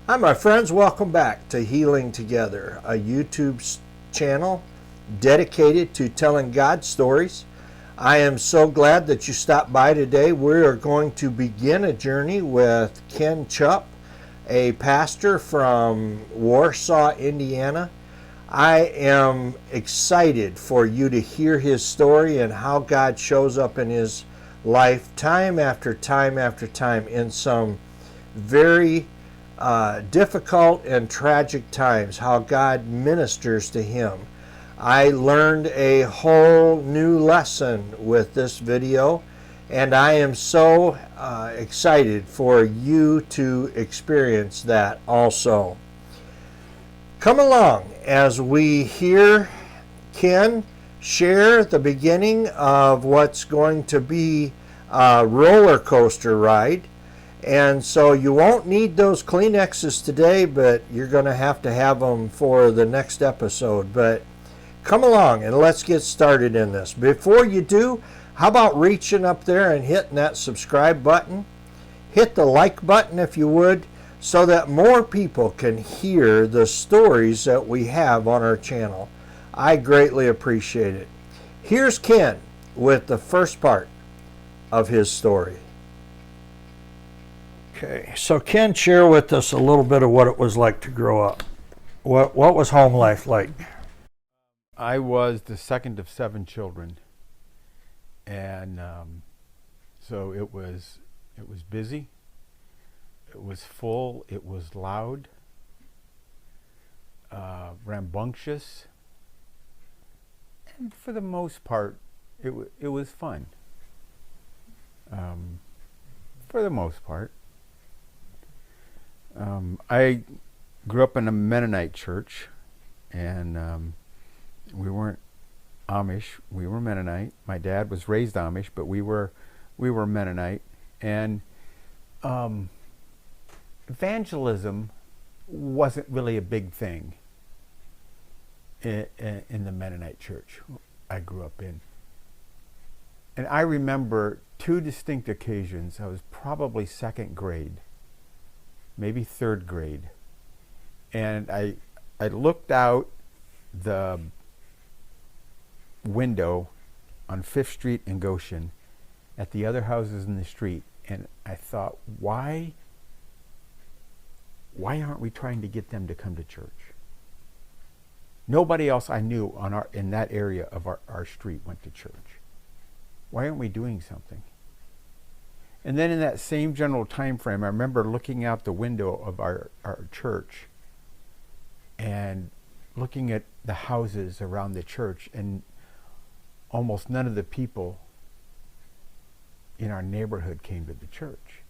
Hi, my friends. Welcome back to Healing Together, a YouTube channel dedicated to telling God stories. I am so glad that you stopped by today. We are going to begin a journey with Ken Chupp, a pastor from Warsaw, Indiana. I am excited for you to hear his story and how God shows up in his life time after time after time in some very difficult and tragic times, how God ministers to him. I learned a whole new lesson with this video, and I am so excited for you to experience that also. Come along as we hear Ken share the beginning of what's going to be a roller coaster ride. And so you won't need those Kleenexes today, but you're going to have them for the next episode. But come along and let's get started in this. Before you do, how about reaching up there and hitting that subscribe button? Hit the like button if you would, so that more people can hear the stories that we have on our channel. I greatly appreciate it. Here's Ken with the first part of his story. Okay, so Ken, share with us a little bit of what it was like to grow up. What was home life like? I was the second of 7 children, and so it was busy, it was full, it was loud, rambunctious, and for the most part, it was fun. For the most part. I grew up in a Mennonite church, and we weren't Amish. We were Mennonite. My dad was raised Amish, but we were Mennonite. And evangelism wasn't really a big thing in the Mennonite church I grew up in. And I remember 2 distinct occasions. I was probably 2nd grade, maybe 3rd grade, and I looked out the window on 5th Street in Goshen at the other houses in the street, and I thought, why aren't we trying to get them to come to church? Nobody else I knew in that area of our street went to church. Why aren't we doing something? And then in that same general time frame, I remember looking out the window of our church and looking at the houses around the church, and almost none of the people in our neighborhood came to the church.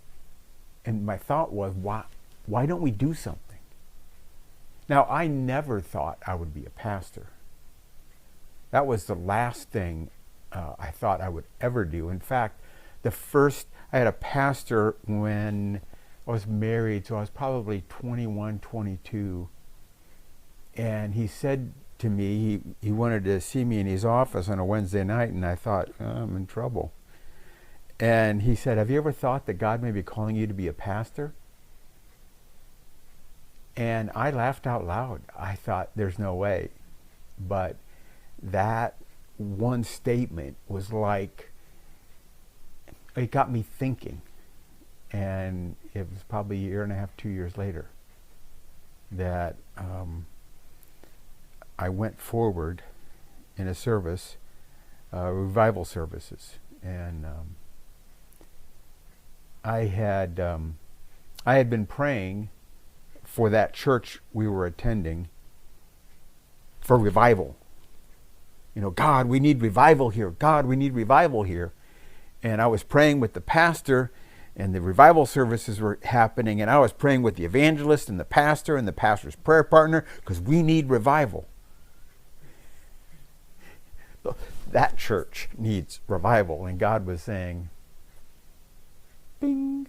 And my thought was, why don't we do something? Now, I never thought I would be a pastor. That was the last thing I thought I would ever do. In fact, I had a pastor when I was married, so I was probably 21, 22. And he said to me, he wanted to see me in his office on a Wednesday night, and I thought, I'm in trouble. And he said, have you ever thought that God may be calling you to be a pastor? And I laughed out loud. I thought, there's no way. But that one statement was like, it got me thinking. And it was probably 1.5 years, 2 years later that I went forward in a service, revival services. And I had been praying for that church we were attending for revival. You know, God, we need revival here. God, we need revival here. And I was praying with the pastor, and the revival services were happening, and I was praying with the evangelist and the pastor's prayer partner, because we need revival. That church needs revival. And God was saying, bing.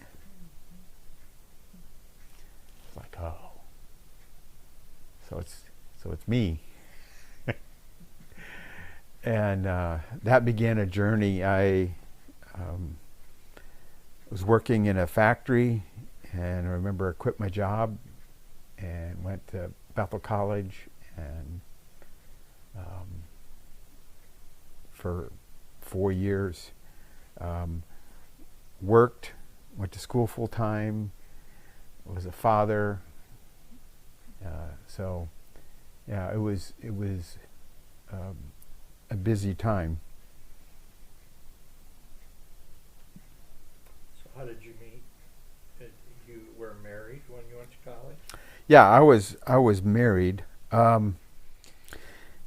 It's like, oh. So it's me. And that began a journey. I was working in a factory, and I remember I quit my job and went to Bethel College, and for 4 years worked, went to school full time, was a father. So yeah, it was a busy time. So how did you meet? You were married when you went to college? Yeah, I was married.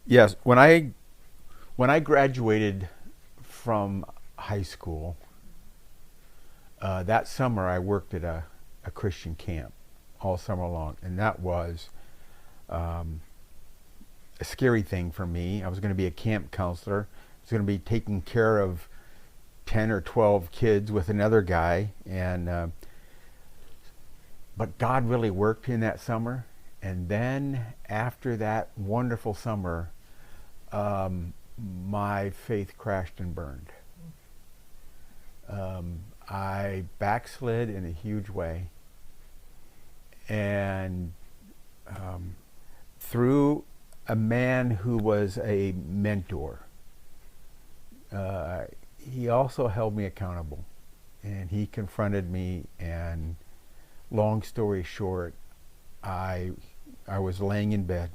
Yes, when I graduated from high school, that summer I worked at a Christian camp all summer long, and that was a scary thing for me. I was going to be a camp counselor. I was going to be taking care of 10 or 12 kids with another guy, and but God really worked in that summer. And then after that wonderful summer, my faith crashed and burned. I backslid in a huge way, and through a man who was a mentor, he also held me accountable, and he confronted me. And long story short, I was laying in bed.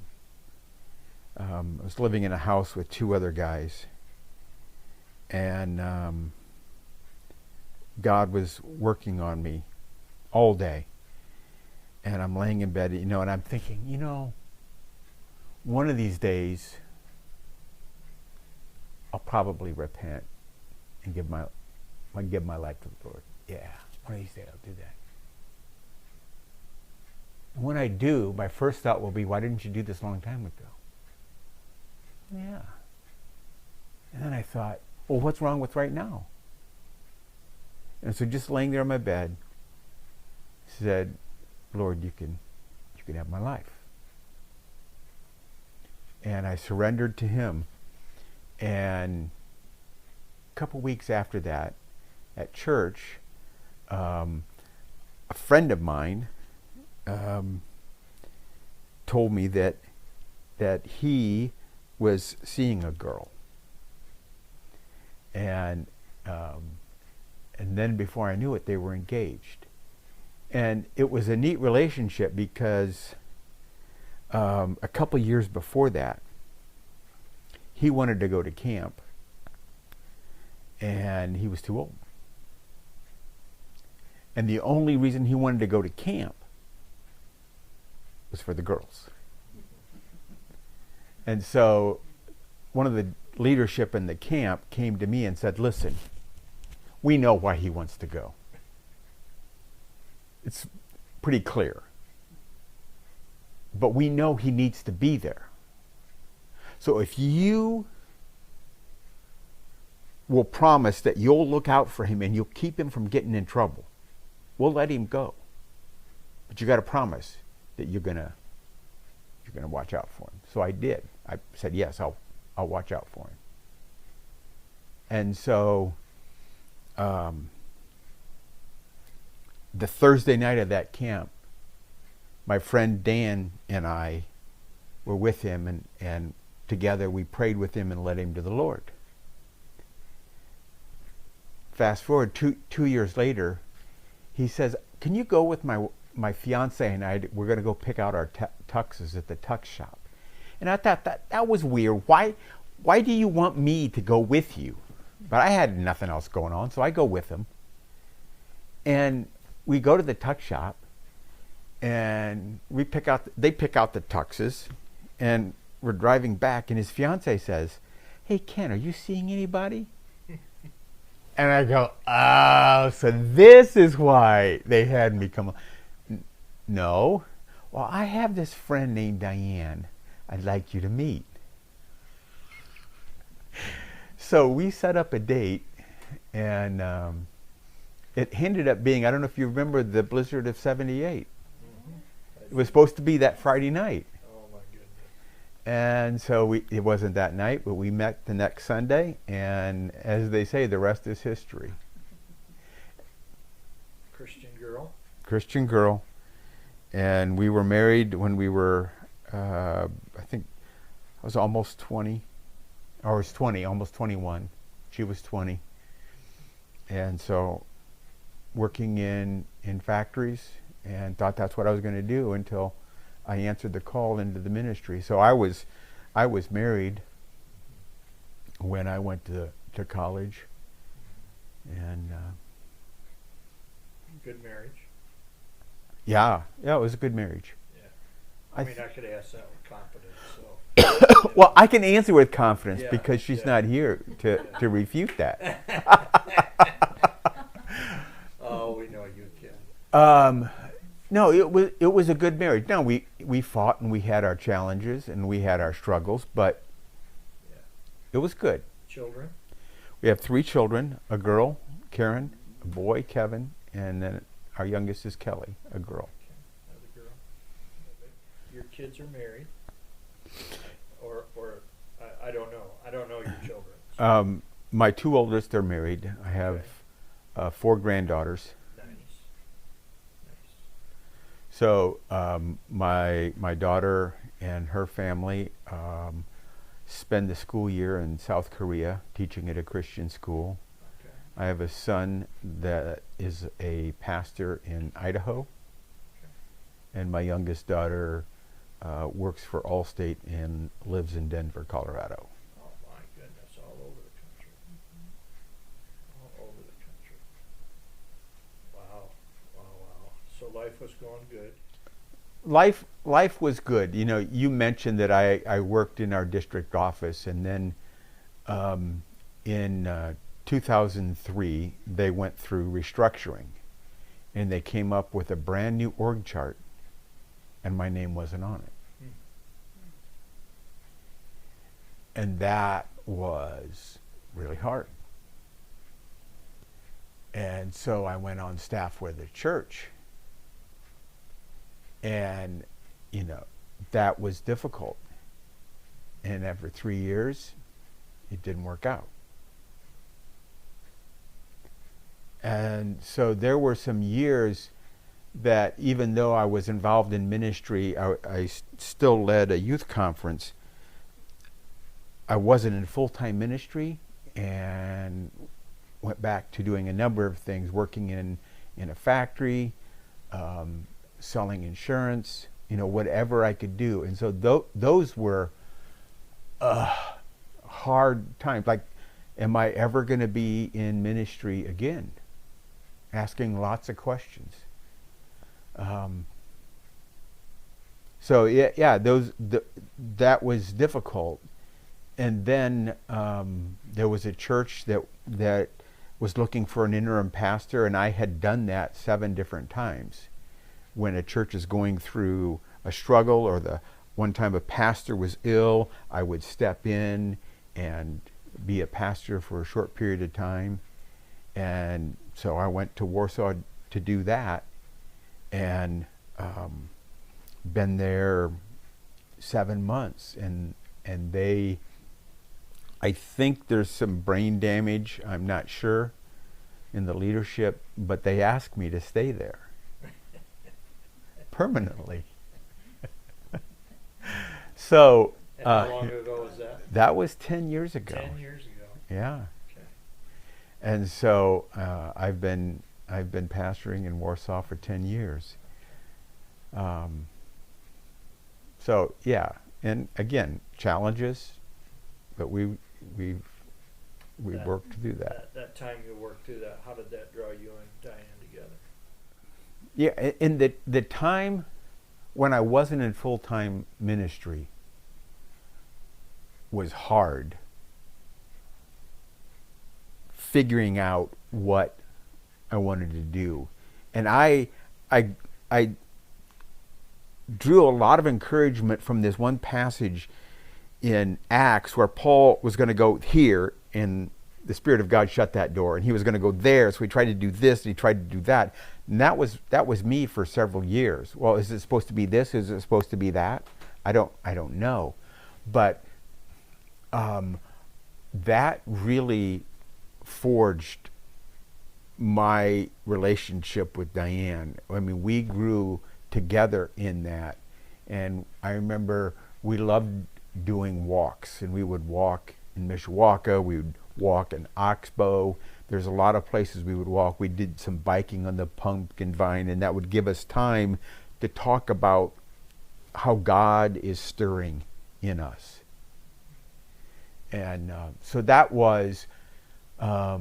I was living in a house with 2 other guys, and God was working on me all day. And I'm laying in bed, and I'm thinking, one of these days, I'll probably repent and give my life to the Lord. Yeah, one of these days I'll do that. And when I do, my first thought will be, why didn't you do this a long time ago? Yeah. And then I thought, well, what's wrong with right now? And so just laying there on my bed, said, Lord, you can have my life. And I surrendered to him. And a couple weeks after that, at church, a friend of mine told me that he was seeing a girl, and then before I knew it, they were engaged. And it was a neat relationship because a couple years before that, he wanted to go to camp, and he was too old. And the only reason he wanted to go to camp was for the girls. And so one of the leadership in the camp came to me and said, listen, we know why he wants to go. It's pretty clear. But we know he needs to be there. So if you will promise that you'll look out for him and you'll keep him from getting in trouble, we'll let him go. But you got to promise that you're gonna watch out for him. So I did. I said, yes, I'll watch out for him. And so the Thursday night of that camp, my friend Diane and I were with him, and together we prayed with him and led him to the Lord. Fast forward two years later, he says, can you go with my fiance and I? We're going to go pick out our tuxes at the tux shop. And I thought that was weird. Why do you want me to go with you? But I had nothing else going on, so I go with him. And we go to the tux shop, and they pick out the tuxes, and we're driving back, and his fiance says, hey, Ken, are you seeing anybody? And I go, oh, so this is why they had me come. No. Well, I have this friend named Diane I'd like you to meet. So we set up a date, and it ended up being, I don't know if you remember the blizzard of 78. It was supposed to be that Friday night. Oh, my goodness. And so it wasn't that night, but we met the next Sunday, and as they say, the rest is history. Christian girl. Christian girl. And we were married when we were, I think I was almost 20. I was 20, almost 21. She was 20. And so working in factories, and thought that's what I was going to do until I answered the call into the ministry. So I was married when I went to college. And Good marriage. yeah, it was a good marriage. Yeah. I could ask that with confidence. So. Well, I can answer with confidence Yeah, because she's yeah. not here to refute that. Oh, we know you can. No, it was a good marriage. No, we fought and we had our challenges and we had our struggles, but Yeah. it was good. Children? We have 3 children: a girl, Karen; a boy, Kevin; and then our youngest is Kelly, a girl. Okay. Another girl. Your kids are married? Or I don't know. I don't know your children. My 2 oldest are married. I have 4 granddaughters. Nice. So my daughter and her family spend the school year in South Korea teaching at a Christian school. Okay. I have a son that is a pastor in Idaho. Okay. And my youngest daughter works for Allstate and lives in Denver, Colorado. Oh my goodness, all over the country. All over the country. Wow. So life was going good. Life was good. You know, you mentioned that I worked in our district office, and then in 2003 they went through restructuring, and they came up with a brand new org chart, and my name wasn't on it. And that was really hard. And so I went on staff with the church. And, you know, that was difficult. And after 3 years, it didn't work out. And so there were some years that even though I was involved in ministry, I still led a youth conference. I wasn't in full-time ministry and went back to doing a number of things, working in a factory, selling insurance, you know, whatever I could do. And so those were hard times. Like, am I ever going to be in ministry again? Asking lots of questions. So yeah, that was difficult. And then there was a church that was looking for an interim pastor, and I had done that 7 different times. When a church is going through a struggle, or the one time a pastor was ill, I would step in and be a pastor for a short period of time. And so I went to Warsaw to do that, and been there 7 months, and they, I think there's some brain damage, I'm not sure, in the leadership, but they asked me to stay there permanently. So And how long ago was that? that was 10 years ago. 10 years ago. Yeah. Okay. And so I've been pastoring in Warsaw for 10 years. So yeah, and again, challenges, but we worked to do that. That time you worked through that, how did that draw you and Diane together? Yeah, in the time when I wasn't in full-time ministry was hard. Figuring out what I wanted to do, and I drew a lot of encouragement from this one passage in Acts where Paul was going to go here, and the Spirit of God shut that door, and he was going to go there. So he tried to do this, and he tried to do that, and that was me for several years. Well, is it supposed to be this? Is it supposed to be that? I don't know, but that really forged my relationship with Diane. I mean, we grew together in that. And I remember we loved doing walks, and we would walk in Mishawaka, we would walk in Oxbow. There's a lot of places we would walk. We did some biking on the Pumpkin Vine, and that would give us time to talk about how God is stirring in us. And so that was a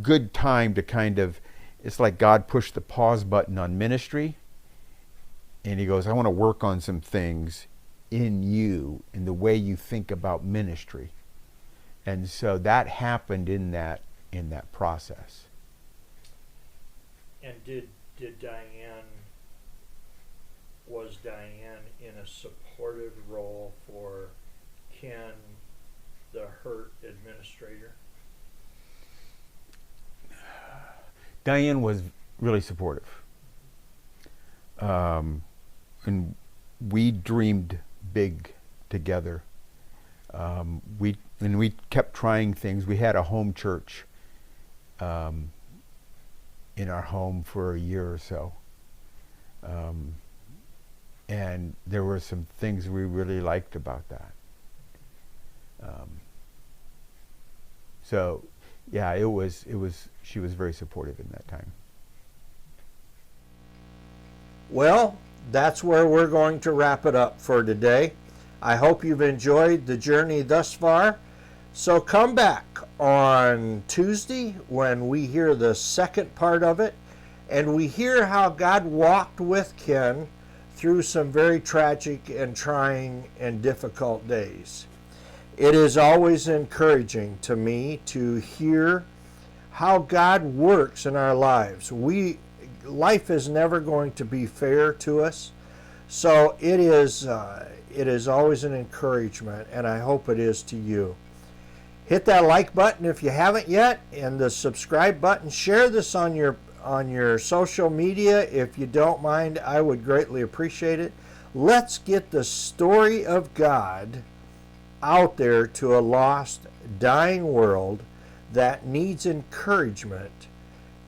good time to kind of, it's like God pushed the pause button on ministry, and he goes, I want to work on some things in you, in the way you think about ministry. And so that happened in that process. And was Diane in a supportive role for Ken, the hurt administrator? Diane was really supportive. And we dreamed big together. We kept trying things. We had a home church in our home for a year or so. And there were some things we really liked about that. So yeah, she was very supportive in that time. Well, that's where we're going to wrap it up for today. I hope you've enjoyed the journey thus far. So come back on Tuesday when we hear the second part of it, and we hear how God walked with Ken through some very tragic and trying and difficult days. It is always encouraging to me to hear how God works in our lives. Life is never going to be fair to us, so it is always an encouragement, and I hope it is to you. Hit that like button if you haven't yet, and the subscribe button. Share this on your social media if you don't mind. I would greatly appreciate it. Let's get the story of God out there to a lost, dying world that needs encouragement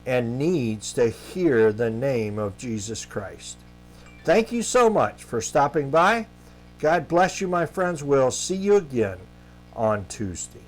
and needs to hear the name of Jesus Christ. Thank you so much for stopping by. God bless you, my friends. We'll see you again on Tuesday.